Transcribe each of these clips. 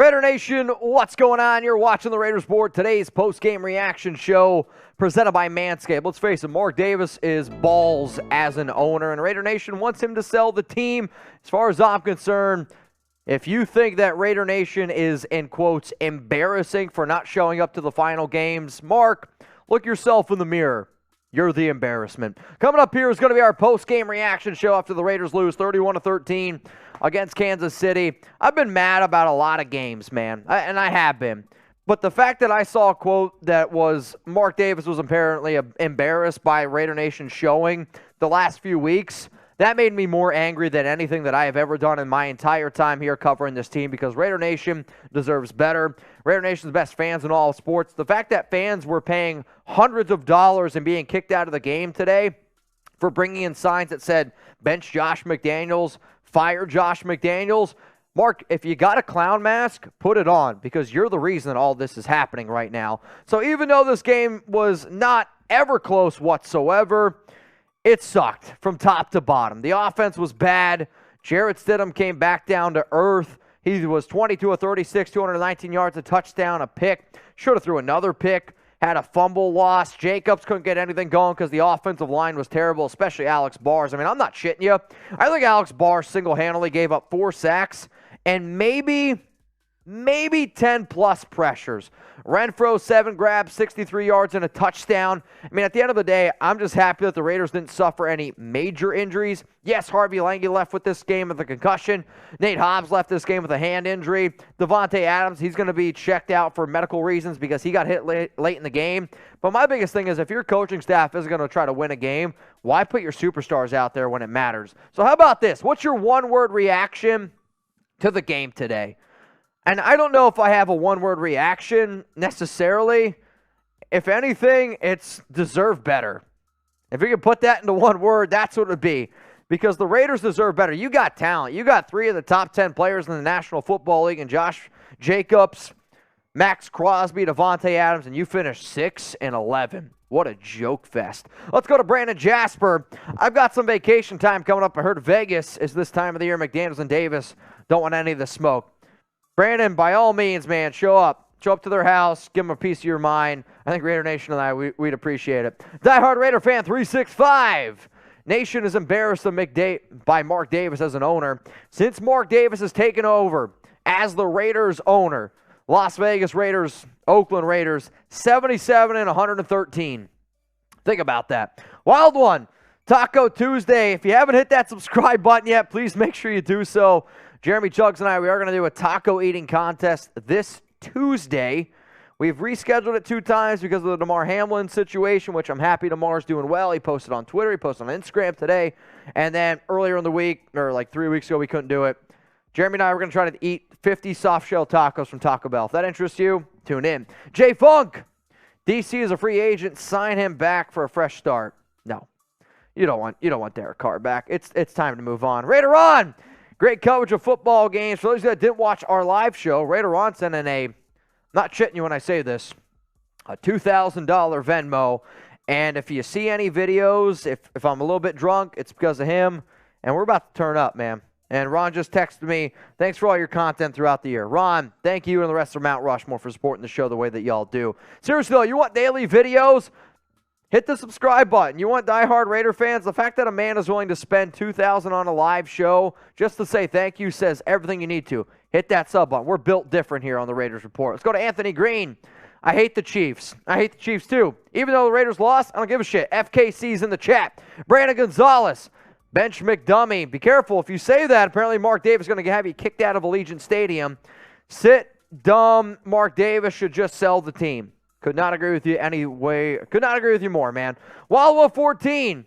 Raider Nation, what's going on? You're watching the Raiders Board. Today's post-game reaction show presented by Manscaped. Let's face it, Mark Davis is balls as an owner, and Raider Nation wants him to sell the team. As far as I'm concerned, if you think that Raider Nation is, in quotes, embarrassing for not showing up to the final games, Mark, look yourself in the mirror. You're the embarrassment. Coming up here is going to be our post-game reaction show after the Raiders lose 31-13 against Kansas City. I've been mad about a lot of games, man, and I have been. But the fact that I saw a quote that was Mark Davis was apparently embarrassed by Raider Nation showing the last few weeks, that made me more angry than anything that I have ever done in my entire time here covering this team, because Raider Nation deserves better. Raider Nation's best fans in all of sports. The fact that fans were paying hundreds of dollars and being kicked out of the game today for bringing in signs that said, bench Josh McDaniels, fire Josh McDaniels. Mark, if you got a clown mask, put it on, because you're the reason that all this is happening right now. So even though this game was not ever close whatsoever, it sucked from top to bottom. The offense was bad. Jarrett Stidham came back down to earth. He was 22 of 36, 219 yards, a touchdown, a pick. Should have threw another pick. Had a fumble loss. Jacobs couldn't get anything going because the offensive line was terrible, especially Alex Bars. I mean, I'm not shitting you. I think Alex Bars single-handedly gave up 4 sacks and maybe 10-plus pressures. Renfrow, 7 grabs, 63 yards, and a touchdown. I mean, at the end of the day, I'm just happy that the Raiders didn't suffer any major injuries. Yes, Harvey Lange left with this game with a concussion. Nate Hobbs left this game with a hand injury. Davante Adams, he's going to be checked out for medical reasons because he got hit late in the game. But my biggest thing is, if your coaching staff isn't going to try to win a game, why put your superstars out there when it matters? So how about this? What's your one-word reaction to the game today? And I don't know if I have a one-word reaction necessarily. If anything, it's deserve better. If you can put that into one word, that's what it would be. Because the Raiders deserve better. You got talent. You got 3 of the top 10 players in the National Football League, and Josh Jacobs, Maxx Crosby, Davante Adams, and you finished 6-11. What a joke fest. Let's go to Brandon Jasper. I've got some vacation time coming up. I heard Vegas is this time of the year. McDaniels and Davis don't want any of the smoke. Brandon, by all means, man, show up. Show up to their house. Give them a piece of your mind. I think Raider Nation and I, we'd appreciate it. Diehard Raider fan 365. Nation is embarrassed by Mark Davis as an owner. Since Mark Davis has taken over as the Raiders owner, Las Vegas Raiders, Oakland Raiders, 77-113. Think about that. Wild one. Taco Tuesday. If you haven't hit that subscribe button yet, please make sure you do so. Jeremy Chugs and I, we are going to do a taco eating contest this Tuesday. We've rescheduled it 2 times because of the Damar Hamlin situation, which I'm happy Damar's doing well. He posted on Twitter. He posted on Instagram today. And then earlier in the week, or like 3 weeks ago, we couldn't do it. Jeremy and I were going to try to eat 50 soft shell tacos from Taco Bell. If that interests you, tune in. Jay Funk, DC is a free agent. Sign him back for a fresh start. No, you don't want Derek Carr back. It's time to move on. Raider on. Great coverage of football games. For those that didn't watch our live show, Raider Ron sent in a, not shitting you when I say this, a $2,000 Venmo. And if you see any videos, if I'm a little bit drunk, it's because of him. And we're about to turn up, man. And Ron just texted me, thanks for all your content throughout the year. Ron, thank you and the rest of Mount Rushmore for supporting the show the way that y'all do. Seriously, though, you want daily videos? Hit the subscribe button. You want diehard Raider fans? The fact that a man is willing to spend $2,000 on a live show just to say thank you says everything you need to. Hit that sub button. We're built different here on the Raiders Report. Let's go to Anthony Green. I hate the Chiefs. I hate the Chiefs too. Even though the Raiders lost, I don't give a shit. FKC's in the chat. Brandon Gonzalez. Bench McDummy. Be careful. If you say that, apparently Mark Davis is going to have you kicked out of Allegiant Stadium. Sit dumb. Mark Davis should just sell the team. Could not agree with you anyway. Could not agree with you more, man. Wildwood 14.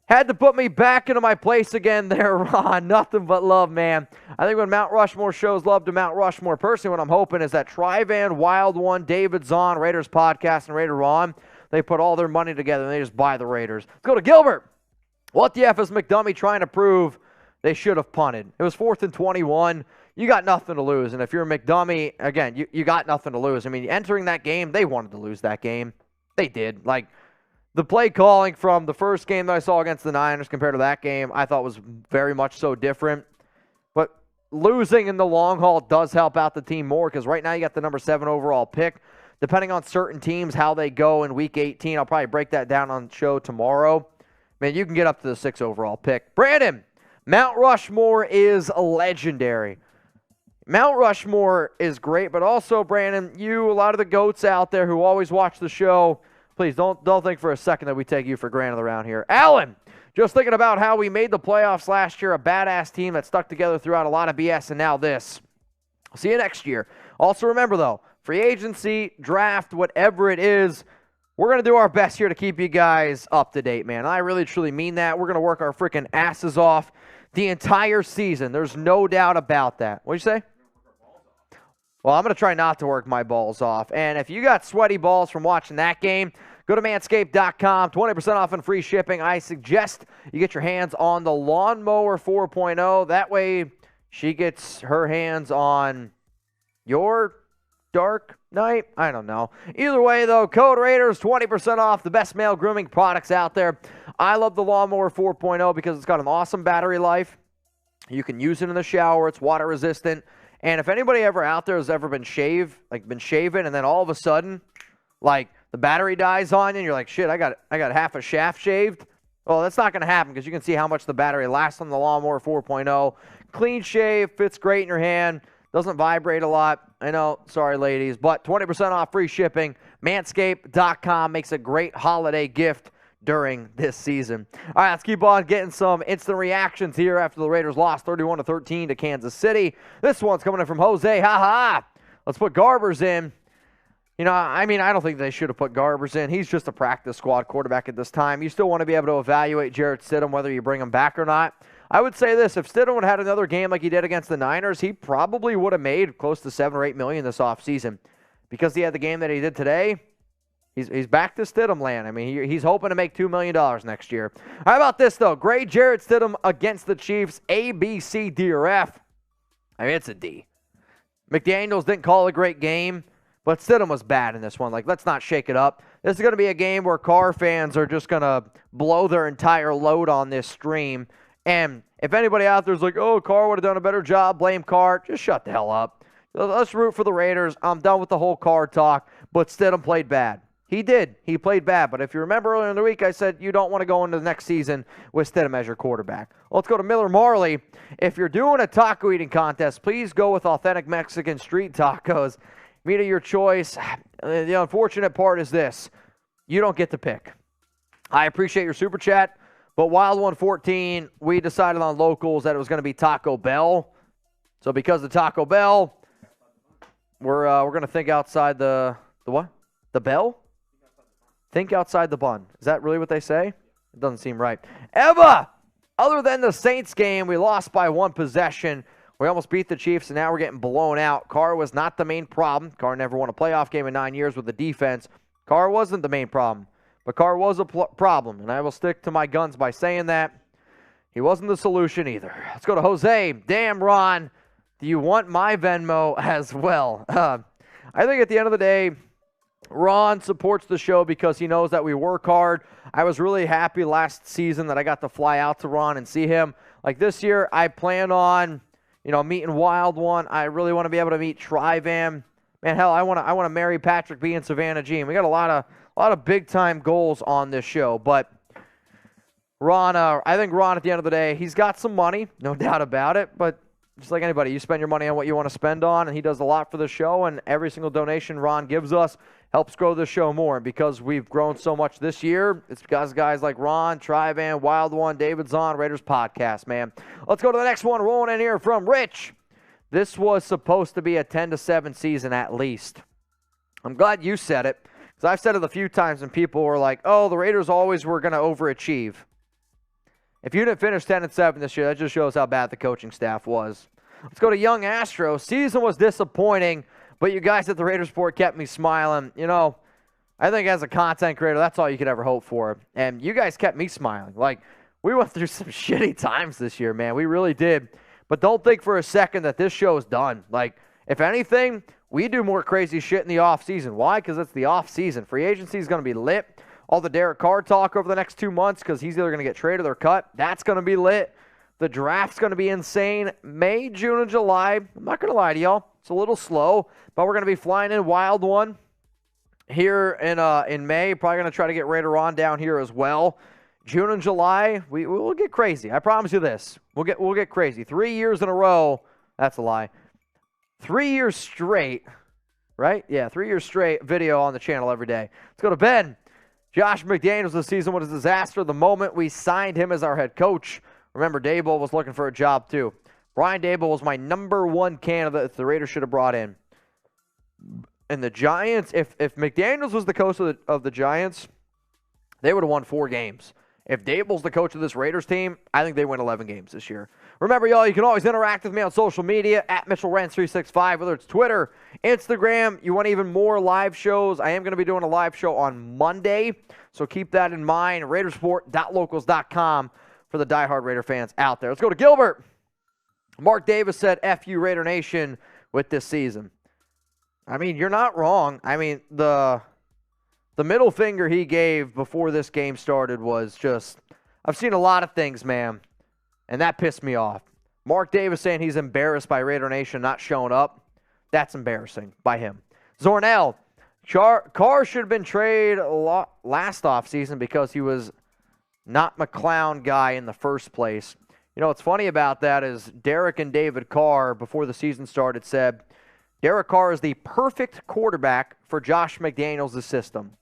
Had to put me back into my place again there, Ron. Nothing but love, man. I think when Mount Rushmore shows love to Mount Rushmore, personally what I'm hoping is that Trivan, Wild One, David Zahn, Raiders Podcast, and Raider Ron, they put all their money together and they just buy the Raiders. Let's go to Gilbert. What the F is McDummy trying to prove? They should have punted. It was 4th and 21. You got nothing to lose. And if you're McDummy, again, you got nothing to lose. I mean, entering that game, they wanted to lose that game. They did. Like, the play calling from the first game that I saw against the Niners compared to that game, I thought was very much so different. But losing in the long haul does help out the team more because right now you got the number 7 overall pick. Depending on certain teams, how they go in Week 18, I'll probably break that down on the show tomorrow. Man, you can get up to the 6 overall pick. Brandon, Mount Rushmore is legendary. Mount Rushmore is great, but also, Brandon, a lot of the GOATs out there who always watch the show, please don't think for a second that we take you for granted around here. Alan, just thinking about how we made the playoffs last year, a badass team that stuck together throughout a lot of BS, and now this. I'll see you next year. Also remember, though, free agency, draft, whatever it is, we're going to do our best here to keep you guys up to date, man. I really, truly mean that. We're going to work our freaking asses off the entire season. There's no doubt about that. What'd you say? Well, I'm going to try not to work my balls off. And if you got sweaty balls from watching that game, go to manscaped.com, 20% off and free shipping. I suggest you get your hands on the Lawnmower 4.0. That way she gets her hands on your dark night. I don't know. Either way, though, code Raiders, 20% off, the best male grooming products out there. I love the Lawnmower 4.0 because it's got an awesome battery life. You can use it in the shower. It's water resistant. And if anybody ever out there has ever been shaving, and then all of a sudden, like, the battery dies on you, and you're like, shit, I got half a shaft shaved. Well, that's not going to happen because you can see how much the battery lasts on the Lawnmower 4.0. Clean shave, fits great in your hand, doesn't vibrate a lot. I know, sorry, ladies, but 20% off free shipping. Manscaped.com makes a great holiday gift during this season. All right, let's keep on getting some instant reactions here after the Raiders lost 31-13 to Kansas City. This one's coming in from Jose. Let's put Garbers in. I don't think they should have put Garbers in. He's just a practice squad quarterback at this time. You still want to be able to evaluate Jarrett Stidham, whether you bring him back or not. I would say this, if Stidham would have had another game like he did against the Niners, he probably would have made close to $7 or $8 million this offseason. Because he had the game that he did today, he's back to Stidham land. I mean, he's hoping to make $2 million next year. How about this, though? Grade Jarrett Stidham against the Chiefs, A, B, C, D, or F. I mean, it's a D. McDaniels didn't call a great game, but Stidham was bad in this one. Like, let's not shake it up. This is going to be a game where Carr fans are just going to blow their entire load on this stream. And if anybody out there is like, oh, Carr would have done a better job, blame Carr, just shut the hell up. Let's root for the Raiders. I'm done with the whole Carr talk, but Stidham played bad. He did. He played bad. But if you remember earlier in the week, I said you don't want to go into the next season with Stidham as your quarterback. Well, let's go to Miller Marley. If you're doing a taco eating contest, please go with authentic Mexican street tacos. Meat of your choice. The unfortunate part is this. You don't get to pick. I appreciate your super chat, but Wild 114, we decided on locals that it was going to be Taco Bell. So because of Taco Bell, we're going to think outside the what? The bell? Think outside the bun. Is that really what they say? It doesn't seem right. Eva! Other than the Saints game, we lost by 1 possession. We almost beat the Chiefs, and now we're getting blown out. Carr was not the main problem. Carr never won a playoff game in 9 years with the defense. Carr wasn't the main problem, but Carr was a problem, and I will stick to my guns by saying that. He wasn't the solution either. Let's go to Jose. Damn, Ron, do you want my Venmo as well? I think at the end of the day, Ron supports the show because he knows that we work hard. I was really happy last season that I got to fly out to Ron and see him. Like this year, I plan on, meeting Wild One. I really want to be able to meet Tri-Van. Man, hell, I want to marry Patrick B and Savannah G. And we got a lot of big time goals on this show. But Ron, I think Ron at the end of the day, he's got some money, no doubt about it. But just like anybody, you spend your money on what you want to spend on, and he does a lot for the show. And every single donation Ron gives us helps grow the show more. And because we've grown so much this year, it's because guys like Ron, Tri-Van, Wild One, David Zahn, Raiders Podcast, man. Let's go to the next one. Rolling in here from Rich. This was supposed to be a 10-7 season at least. I'm glad you said it, because I've said it a few times, and people were like, oh, the Raiders always were going to overachieve. If you didn't finish 10-7 this year, that just shows how bad the coaching staff was. Let's go to Young Astro. Season was disappointing, but you guys at the Raiders Report kept me smiling. I think as a content creator, that's all you could ever hope for. And you guys kept me smiling. Like, we went through some shitty times this year, man. We really did. But don't think for a second that this show is done. Like, if anything, we do more crazy shit in the offseason. Why? Because it's the offseason. Free agency is going to be lit. All the Derek Carr talk over the next 2 months because he's either going to get traded or cut. That's going to be lit. The draft's going to be insane. May, June, and July. I'm not going to lie to y'all. It's a little slow, but we're going to be flying in wild one here in May. Probably going to try to get Raider on down here as well. June and July, we'll get crazy. I promise you this. We'll get crazy. 3 years in a row. That's a lie. 3 years straight, right? Yeah, 3 years straight video on the channel every day. Let's go to Ben. Josh McDaniels this season was a disaster the moment we signed him as our head coach. Remember, Daboll was looking for a job too. Brian Daboll was my #1 candidate the Raiders should have brought in. And the Giants, if McDaniels was the coach of the Giants, they would have won 4 games. If Daboll's the coach of this Raiders team, I think they win 11 games this year. Remember, y'all, you can always interact with me on social media, at Mitchell Renz 365, whether it's Twitter, Instagram. You want even more live shows? I am going to be doing a live show on Monday, so keep that in mind. Raidersport.locals.com for the diehard Raider fans out there. Let's go to Gilbert. Mark Davis said, F you, Raider Nation, with this season. I mean, you're not wrong. I mean, the middle finger he gave before this game started was just, I've seen a lot of things, man, and that pissed me off. Mark Davis saying he's embarrassed by Raider Nation not showing up. That's embarrassing by him. Zornell, Carr should have been traded last offseason because he was not McClown guy in the first place. You know, what's funny about that is Derek and David Carr, before the season started, said Derek Carr is the perfect quarterback for Josh McDaniels' system.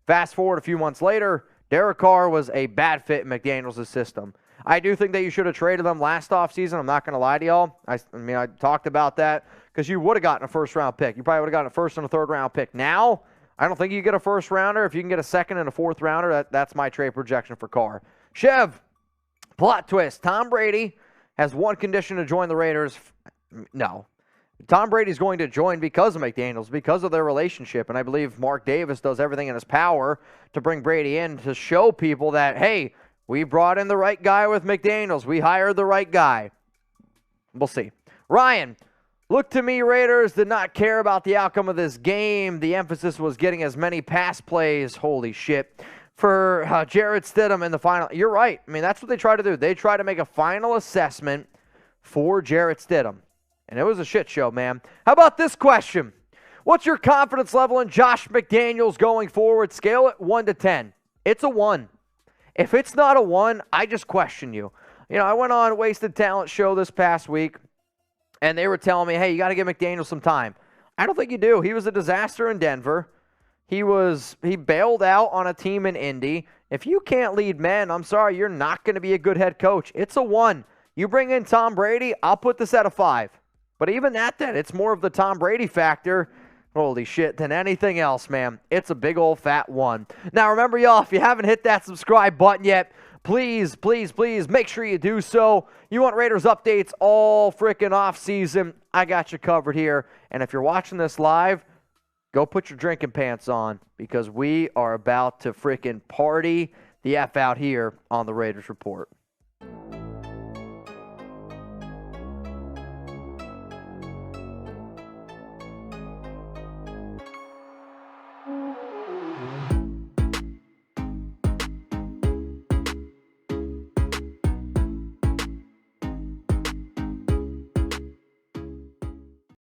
Fast forward a few months later, Derek Carr was a bad fit in McDaniels' system. I do think that you should have traded them last offseason. I'm not going to lie to y'all. I mean, I talked about that because you would have gotten a first-round pick. You probably would have gotten a first and a third-round pick. Now, I don't think you get a first-rounder. If you can get a second and a fourth-rounder, that's my trade projection for Carr. Chev, plot twist. Tom Brady has one condition to join the Raiders. No. Tom Brady's going to join because of McDaniels, because of their relationship, and I believe Mark Davis does everything in his power to bring Brady in to show people that, hey, we brought in the right guy with McDaniels. We hired the right guy. We'll see. Ryan, look to me, Raiders did not care about the outcome of this game. The emphasis was getting as many pass plays, holy shit, for Jarrett Stidham in the final. You're right. I mean, that's what they try to do. They try to make a final assessment for Jarrett Stidham. And it was a shit show, man. How about this question? What's your confidence level in Josh McDaniels going forward? Scale it 1 to 10. It's a 1. If it's not a 1, I just question you. You know, I went on Wasted Talent show this past week, and they were telling me, hey, you got to give McDaniels some time. I don't think you do. He was a disaster in Denver. He bailed out on a team in Indy. If you can't lead men, I'm sorry, you're not going to be a good head coach. It's a 1. You bring in Tom Brady, I'll put this at a 5. But even at that, it's more of the Tom Brady factor, holy shit, than anything else, man. It's a big old fat 1. Now, remember, y'all, if you haven't hit that subscribe button yet, please, please, please make sure you do so. You want Raiders updates all freaking off season, I got you covered here. And if you're watching this live, go put your drinking pants on because we are about to freaking party the F out here on the Raiders Report.